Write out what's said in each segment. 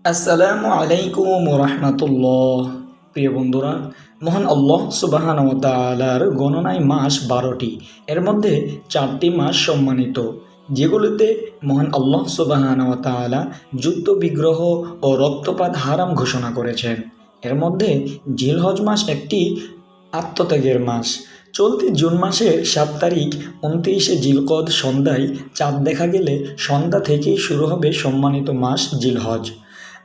আসসালামু আলাইকুম রহমতুল্লাহ। প্রিয় বন্ধুরা, মহান আল্লাহ সুবহানাহু ওয়া তাআলার গণনায় মাস ১২টি। এর মধ্যে 4টি মাস সম্মানিত, যেগুলোতে মহান আল্লাহ সুবহানাহু ওয়া তাআলা যুদ্ধ বিগ্রহ ও রক্তপাত হারাম ঘোষণা করেছেন। এর মধ্যে জিলহজ মাস একটি আত্মত্যাগের মাস। চলতি জুন মাসের 7 তারিখ 29শে জিলকদ সন্ধ্যায় চাঁদ দেখা গেলে সন্ধ্যা থেকেই শুরু হবে সম্মানিত মাস জিলহজ।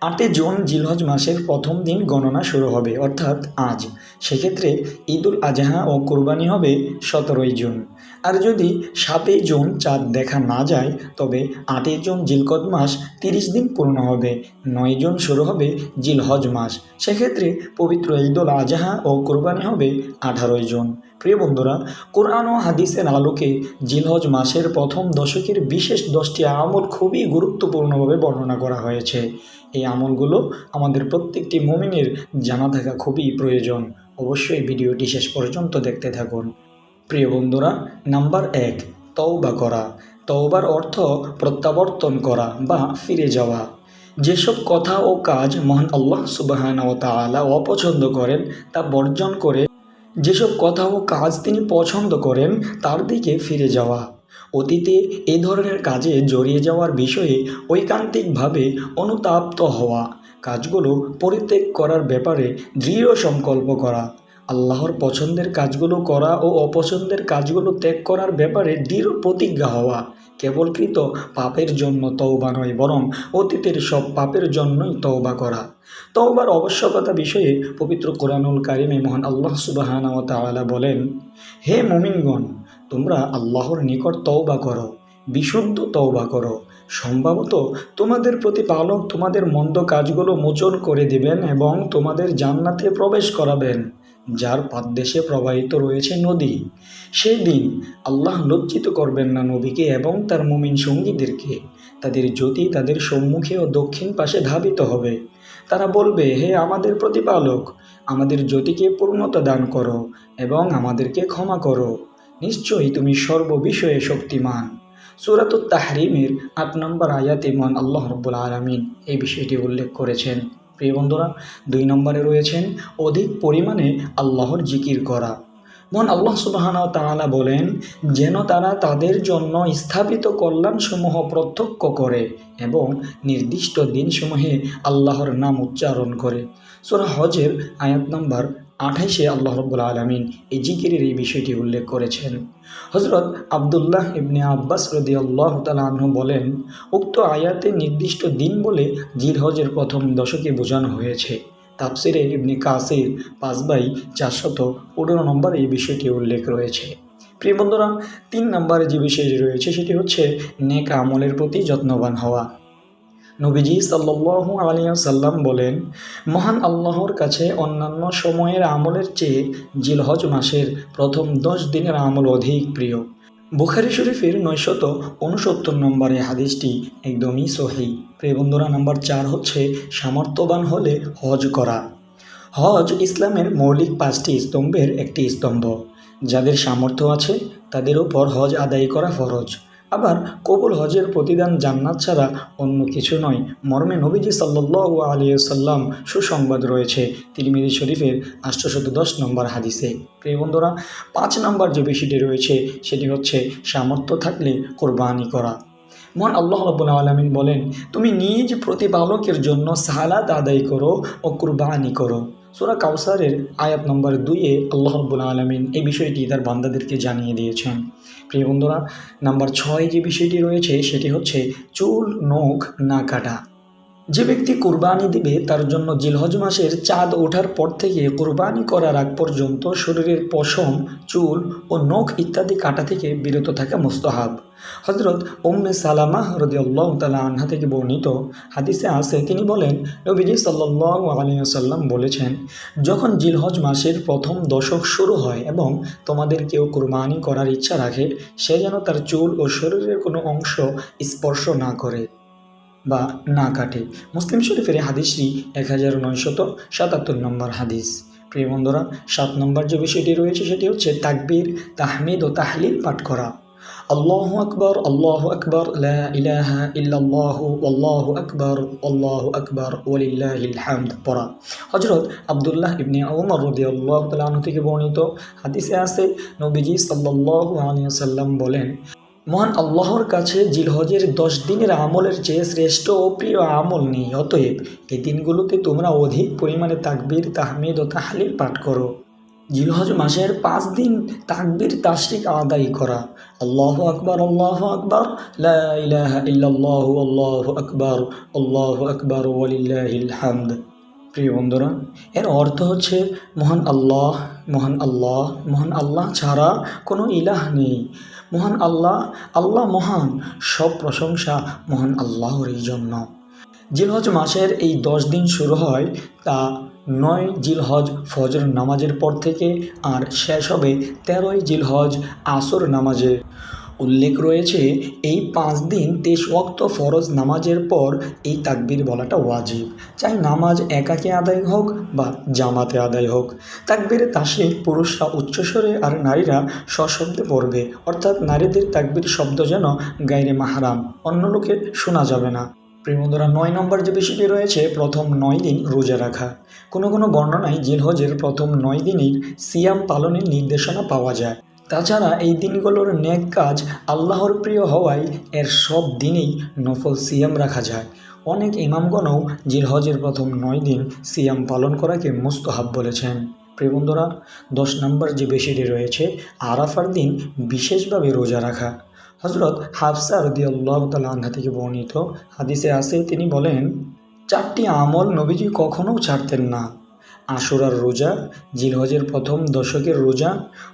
8 জুন জিলহজ মাসের প্রথম দিন গণনা শুরু হবে, অর্থাৎ আজ। সেক্ষেত্রে ঈদুল আজহা ও কুরবানি হবে 17 জুন। আর যদি 7 জুন চাঁদ দেখা না যায়, তবে 8 জুন জিলকদ মাস 30 দিন পূর্ণ হবে। 9 জুন শুরু হবে জিলহজ মাস। সেক্ষেত্রে পবিত্র ঈদুল আজহা ও কুরবানি হবে 18 জুন। প্রিয় বন্ধুরা, কোরআন ও হাদিসের আলোকে জিলহজ মাসের প্রথম দশকের বিশেষ 10টি আমল খুবই গুরুত্বপূর্ণভাবে বর্ণনা করা হয়েছে। এই আমলগুলো আমাদের প্রত্যেকটি মুমিনের জানা থাকা খুবই প্রয়োজন। অবশ্যই ভিডিওটি শেষ পর্যন্ত দেখতে থাকুন। প্রিয় বন্ধুরা, নাম্বার 1, তওবা করা। তওবার অর্থ প্রত্যাবর্তন করা বা ফিরে যাওয়া। যেসব কথা ও কাজ মহান আল্লাহ সুবহানাহু ওয়া তাআলা অপছন্দ করেন তা বর্জন করে যেসব কথা ও কাজ তিনি পছন্দ করেন তার দিকে ফিরে যাওয়া। অতীতে এই ধরনের কাজে জড়িয়ে যাওয়ার বিষয়ে ঐকান্তিকভাবে অনুতপ্ত হওয়া। কাজগুলো পরিত্যাগ করার ব্যাপারে দৃঢ় সংকল্প করা। আল্লাহর পছন্দের কাজগুলো করা ও অপছন্দের কাজগুলো ত্যাগ করার ব্যাপারে দৃঢ় প্রতিজ্ঞা হওয়া। কেবলকৃত পাপের জন্য তওবা নয়, বরং অতীতের সব পাপের জন্যই তওবা করা। তওবার আবশ্যকতা বিষয়ে পবিত্র কোরআনুল কারিমে মহান আল্লাহ সুবহানাহু ওয়া তাআলা বলেন, হে মুমিনগণ, তোমরা আল্লাহর নিকট তওবা করো, বিশুদ্ধ তওবা করো। সম্ভবত তোমাদের প্রতিপালক তোমাদের মন্দ কাজগুলো মোচন করে দিবেন এবং তোমাদের জান্নাতে প্রবেশ করাবেন, যার পাদদেশে প্রবাহিত রয়েছে নদী। সেই দিন আল্লাহ লজ্জিত করবেন না নবীকে এবং তার মুমিন সঙ্গীদেরকে। তাদের জ্যোতি তাদের সম্মুখে ও দক্ষিণ পাশে ধাবিত হবে। তারা বলবে, হে আমাদের প্রতিপালক, আমাদের জ্যোতিকে পূর্ণতা দান করো এবং আমাদেরকে ক্ষমা করো। নিশ্চয়ই তুমি সর্ববিষয়ে শক্তিমান। সূরাতুত তাহরিমের 8 নম্বর আয়াতে মহান আল্লাহ রাব্বুল আলামিন এই বিষয়টি উল্লেখ করেছেন। প্রিয় বন্ধুরা, 2 নম্বরে রয়েছেন অধিক পরিমাণে আল্লাহর জিকির করা। মহান আল্লাহ সুবহানাহু ওয়া তাআলা বলেন, যেন তারা তাদের জন্য স্থাপিত কল্যাণসমূহ প্রত্যক্ষ করে এবং নির্দিষ্ট দিনসমূহে আল্লাহর নাম উচ্চারণ করে। সূরা হজের আয়াত নম্বর 28-এ আল্লাহ রাব্বুল আলামিন এই জিকিরের এই বিষয়টি উল্লেখ করেছেন। হযরত আব্দুল্লাহ ইবনে আব্বাস রাদিয়াল্লাহু তাআলা আনহু বলেন, উক্ত আয়াতে নির্দিষ্ট দিন বলে জিলহজের প্রথম দশকে বোঝানো হয়েছে। তাফসিরে ইবনে কাসির 5/415 নম্বর এই বিষয়টি উল্লেখ রয়েছে। প্রিয় বন্ধুরা, 3 নম্বরে যে বিষয়টি রয়েছে সেটি হচ্ছে নেক আমলের প্রতি যত্নবান হওয়া। নবীজি সাল্লাল্লাহু আলাইহি ওয়াসাল্লাম বলেন, মহান আল্লাহর কাছে অন্যান্য সময়ের আমলের চেয়ে জিলহজ মাসের প্রথম 10 দিনের আমল অধিক প্রিয়। বুখারী শরীফের 969 নম্বরে হাদিসটি একদমই সহিহ। প্রিয় বন্ধুরা, নাম্বার 4 হচ্ছে সামর্থ্যবান হলে হজ করা। হজ ইসলামের মৌলিক 5টি স্তম্ভের একটি স্তম্ভ। যাদের সামর্থ্য আছে তাদের উপর হজ আদায় করা ফরজ। আবার কবুল হজের প্রতিদান জান্নাত ছাড়া অন্য কিছু নয় মর্মে নবীজি সাল্লাল্লাহু আলাইহি ওয়াসাল্লাম সুসংবাদ রয়েছে তিরমিজি শরীফের 810 নম্বর হাদিসে। প্রিয় বন্ধুরা, 5 নম্বর যে বিষয়টি রয়েছে সেটি হচ্ছে সামর্থ্য থাকলে কোরবানি করা। মহান আল্লাহ রাব্বুল আলামিন বলেন, তুমি নিজ প্রতিপালকের জন্য সালাত আদায় করো ও কুরবানি করো। সূরা কাউসারের আয়াত নম্বর 2-এ আল্লাহ রাব্বুল আলামিন এই বিষয়টি তার বান্দাদেরকে জানিয়ে দিয়েছেন। প্রিয় বন্ধুরা, নাম্বার 6 যে বিষয়টি রয়েছে সেটি হচ্ছে চুল নখ না কাটা। যে ব্যক্তি কুরবানি দিবে তার জন্য জিলহজ মাসের চাঁদ ওঠার পর থেকে কুরবানি করার আগ পর্যন্ত শরীরের পশম, চুল ও নখ ইত্যাদি কাটা থেকে বিরত থাকা মুস্তাহাব। হযরত উম্মে সালামাহ রাদিয়াল্লাহু তাআলা আনহা থেকে বর্ণিত হাদিসে আছে, তিনি বলেন, নবীজি সাল্লাল্লাহু আলাইহি ওয়াসাল্লাম বলেছেন, যখন জিলহজ মাসের প্রথম দশক শুরু হয় এবং তোমাদের কেউ কুরবানি করার ইচ্ছা রাখে, সে যেন তার চুল ও শরীরের কোনো অংশ স্পর্শ না করে বা না কাটে। মুসলিম শরীফের হাদিসটি 1977 নম্বর হাদিস। প্রিয় বন্ধুরা, 7 নম্বর যে বিষয়টি রয়েছে সেটি হচ্ছে তাকবীর, তাহমিদ ও তাহলিল পাঠ করা। আল্লাহু আকবার, লা ইলাহা ইল্লাল্লাহু আল্লাহু আকবার ওয়ালিল্লাহিল হামদ পড়া। হযরত আব্দুল্লাহ ইবনে ওমর রাদিয়াল্লাহু তাআলা আনহু থেকে বর্ণিত হাদিসে আছে, নবীজি সাল্লাল্লাহু আলাইহি ওয়াসাল্লাম বলেন, মহান আল্লাহর কাছে জিলহজের 10 দিনের আমলের চেয়ে শ্রেষ্ঠ ও প্রিয় আমল নেই। অতএব এই দিনগুলোতে তোমরা অধিক পরিমাণে তাকবীর, তাহমিদ ও তাহলিল পাঠ করো। জিলহজ মাসের 5 দিন তাকবীর তাশরিক আদায় করা। আল্লাহু আকবার, লা ইলাহা ইল্লাল্লাহু আল্লাহু আকবার ওয়ালিল্লাহিল হামদ। প্রিয় বন্ধুরা, এর অর্থ হচ্ছে মহান আল্লাহ ছাড়া কোনো ইলাহ নেই। মহান আল্লাহ মহান, সব প্রশংসা মহান আল্লাহরই জন্য। জিলহজ মাসের এই 10 দিন শুরু হয় তা 9 জিলহজ ফজর নামাজের পর থেকে, আর শেষ হবে 13 জিলহজ আসর নামাজে। উল্লেখ রয়েছে এই 5 দিন 23 ওয়াক্ত ফরজ নামাজের পর এই তাকবীর বলাটা ওয়াজিব, চাই নামাজ একাকে আদায় হোক বা জামাতে আদায় হোক। তাকবীরে তাশরিক পুরুষরা উচ্চস্বরে আর নারীরা সশব্দে পড়বে, অর্থাৎ নারীদের তাকবীর শব্দ যেন গায়রে মাহরাম, অন্য লোকে শোনা যাবে না। প্রিয় বন্ধুরা, 9 নম্বর যে বিষয়টি রয়েছে, প্রথম 9 দিন রোজা রাখা। কোনো বর্ণনায় জিলহজের প্রথম 9 দিনের সিয়াম পালনের নির্দেশনা পাওয়া যায়। তাছাড়া এই দিনগুলোর নেক কাজ আল্লাহর প্রিয় হওয়ায় এর সব দিনেই নফল সিয়াম রাখা যায়। অনেক ইমামগণও জিলহজের প্রথম 9 দিন সিয়াম পালন করাকে মুস্তাহাব বলেছেন। প্রিয় বন্ধুরা, 10 নম্বর যে বিষয়টি রয়েছে, আরাফার দিন বিশেষভাবে রোজা রাখা। হযরত হাফসা রাদিয়াল্লাহু তাআলা আনহা থেকে বর্ণিত হাদিসে আছে, তিনি বলেন, 4টি আমল নবীজি কখনো ছাড়তেন না: আশুরার রোজা, জিলহজের প্রথম দশকের রোজা,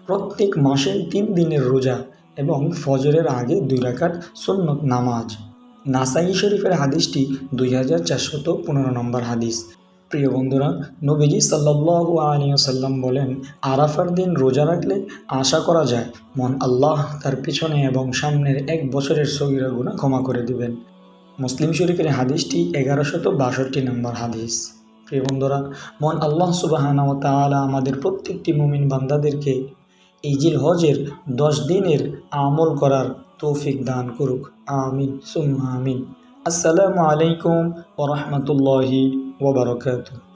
প্রত্যেক মাসের 3 দিনের রোজা এবং ফজরের আগে 2 রাকাত সুন্নত নামাজ। নাসাই শরীফের হাদিসটি 2415 নম্বর হাদিস। প্রিয় বন্ধুরা, নবীজি সাল্লাল্লাহু আলাইহি ওয়াসাল্লাম বলেন, আরাফার দিন রোজা রাখলে আশা করা যায় মহান আল্লাহ তার পিছনে এবং সামনের 1 বছরের সগীরা গুনাহ ক্ষমা করে দিবেন। মুসলিম শরীফের হাদিসটি 1162 নম্বর হাদিস। প্রিয় বন্ধুরা, মহান আল্লাহ সুবহানাহু ওয়া তাআলা আমাদের প্রত্যেকটি মুমিন বান্দাদেরকে এই জিলহজের 10 দিনের আমল করার তৌফিক দান করুক। আমিন সুম্মা আমিন। আসসালামু আলাইকুম ওয়া রাহমাতুল্লাহি ওয়া বারাকাতুহু।